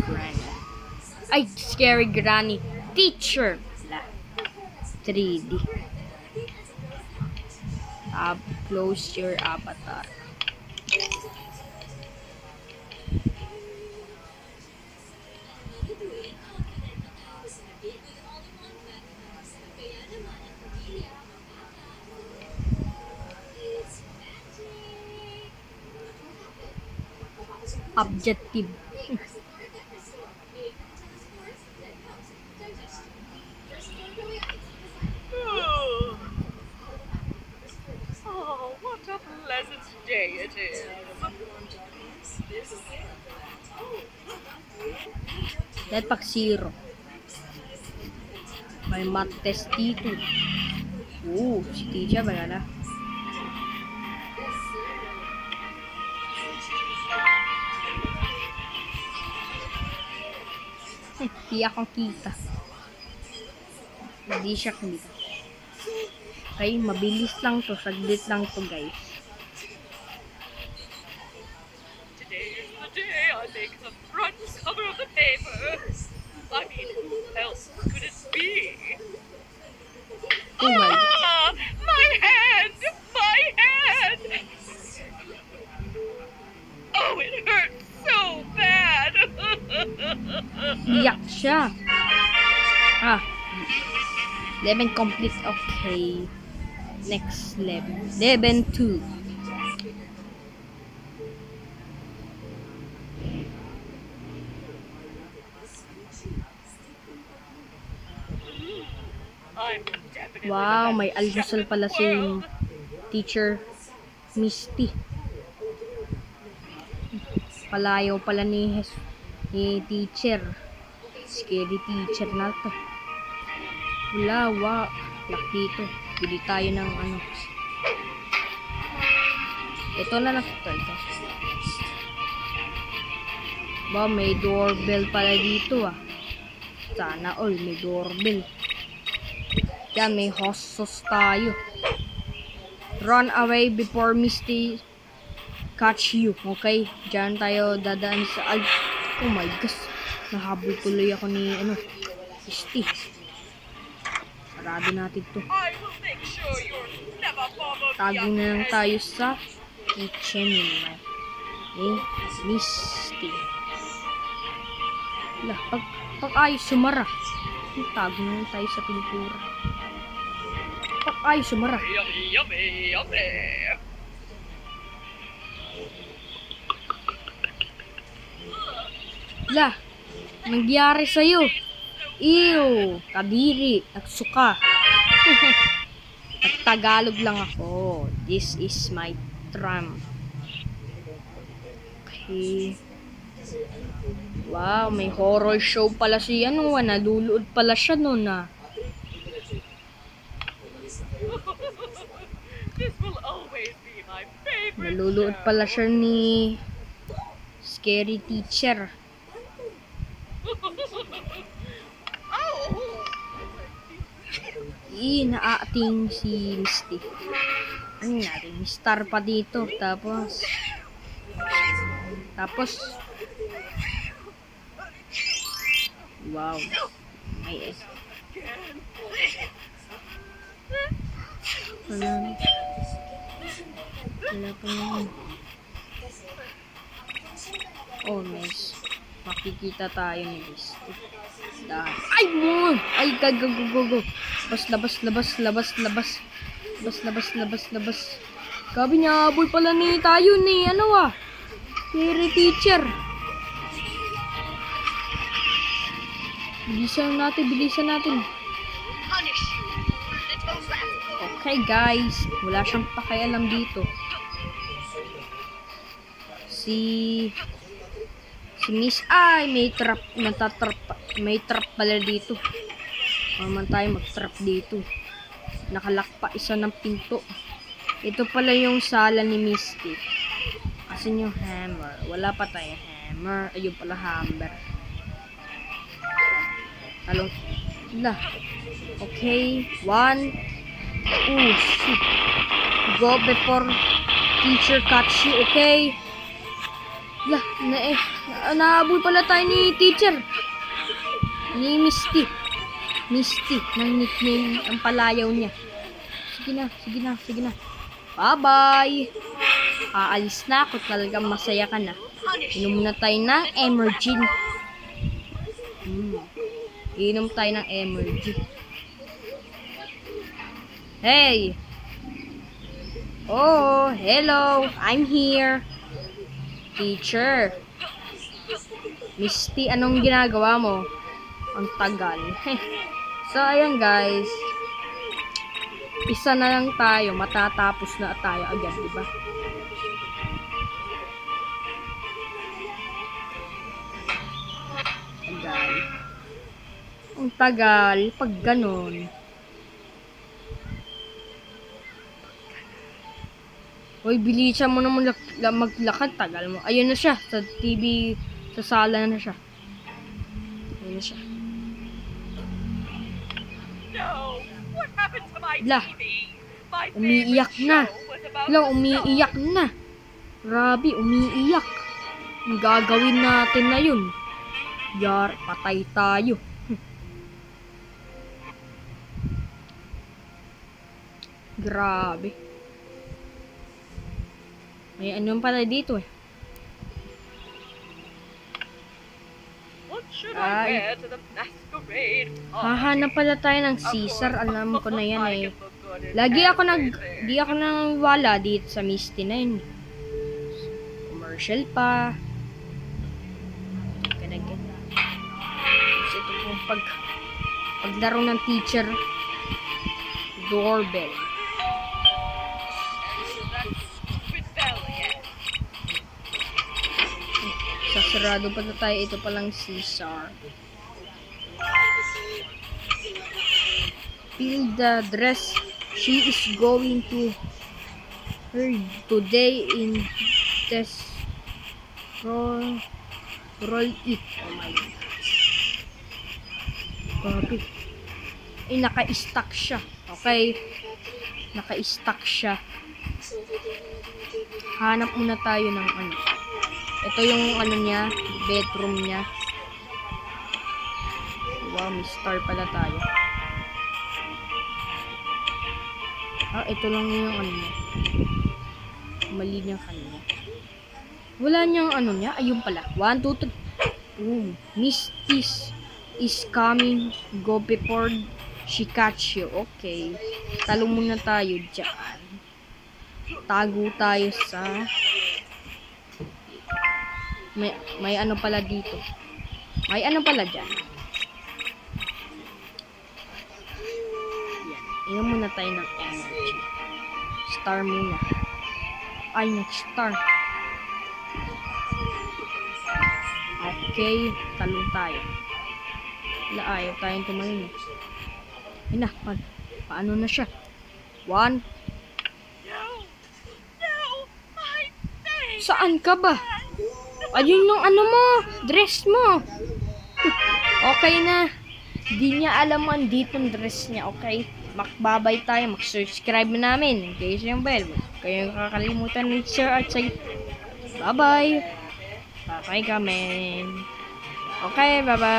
Granny. Ay, scary granny. Teacher. 3D. Close your avatar. Objective. Oh, what a pleasant day it is. Jetpack 0. May math test dito. Si teacher ba na? Hindi akong kita. Hindi siya kita. Okay, mabilis lang to. Saglit lang to, guys. Today is the day I make the front cover of the paper. I mean, who else could it be? Oh my God. My hand! My hand! Oh, it hurts so bad! Iyak siya. 11 complete. Okay. Next level. Level 2. Wow, may almusal pala si Teacher Misty. Palayaw pala ni teacher. Scary teacher na to. Wala, wow. Laki ito. Bili tayo ng ano. Ito na lang ito. Wow, may doorbell pala dito Sana all may doorbell. Yan, may hostos tayo. Run away before Misty catch you. Okay? Diyan tayo dadaan sa... Oh my gosh. Nahabol tuloy ako ni Misty. Sarado natin to. Tago na lang tayo sa kitchen ni Misty. Wala, pag ayos sumara. Tago na lang tayo sa pintura. Pag ayos sumara. Yummy. Lah, nangyari sa'yo? Ew, kadiri, nagsuka. Tagalog lang ako. This is my tram. Okay. Wow, may horror show pala si naluluod pala siya nun Naluluod pala siya ni scary teacher. Naating si Misty. Ano natin? Star pa dito. Tapos wow. Ay wala pa naman. Oh, nice. Makikita tayo ni Misty. Ay, mo! Ay, go. Labas. Gabi niya, abol pala ni tayo ni, Scary teacher. Bilisan natin. Okay, guys. Wala siyang pakialam dito. Si Miss, may trap, may trap pala dito. Naman tayo mag-trap dito. Nakalak pa isa ng pinto. Ito pala yung sala ni Misty. Asan yung hammer? Wala pa tayo hammer. Ayun pala hammer. Talong. Okay. 1. Oh, shit. Go before teacher catch you, okay? Lah, naabol pala tayo ni teacher. Ni Misty. Misty, ng nickname, ang palayaw niya. Sige na. Bye-bye. Aalis na ako, talagang masaya ka na. Inom na tayo ng emergen. Inom tayo ng emergen. Hey! Oh, hello. I'm here. Teacher. Misty, anong ginagawa mo? Ang tagal. So, ayan guys. Isa na lang tayo. Matatapos na tayo agad, diba? Tagal. Ang tagal. Pag ganun. Hoy, bilisan mo naman maglakad. Tagal mo. Ayun na siya. Sa TV, sa sala na siya. Ayun na siya. No! What happened to my Lah, TV? My umiiyak favorite na. show was about Lah, to umiiyak na. Grabe, umiiyak. Ang gagawin natin na yun. Patay tayo. Grabe. May ano pala dito eh. What should I wear to the masquerade? Hahanap pala tayo ng Caesar. Alam ko na yan eh. Di ako nang wala dito sa Misty na yun. Commercial pa. Ganyan. Kasi ito po paglaro ng teacher. Doorbell. Sasarado pa na tayo. Ito palang Caesar. Feel the dress she is going to her today in this roll it. Oh my God. Grabe. Eh, naka-stack siya. Okay. Naka-stack siya. Hanap muna tayo ng ano. Ito yung ano niya, bedroom niya. Wow, may star pala tayo. Ito lang yung ano niya. Mali niyang kanya. Wala niyang ano niya. Ayun pala. 1, 2, 3. Misty is coming. Go before she catch you. Okay. Talo muna tayo dyan. Tago tayo sa... May ano pala dito. May ano pala dyan. Yan. Inom muna tayo ng energy. Star muna. Ay, nag-star. Okay. Talong tayo. Wala, ayaw tayong tumalong. Yun na. Paano na siya? 1. Saan ka ba? Ayun yung ano mo. Dress mo. Okay na. Di niya alam mo andito ang dress niya. Okay? Makbabay tayo. Mag-subscribe na namin. Okay, yung bell. Kaya kakalimutan ng share at say bye-bye. Bye-bye, kamen. Okay, bye-bye.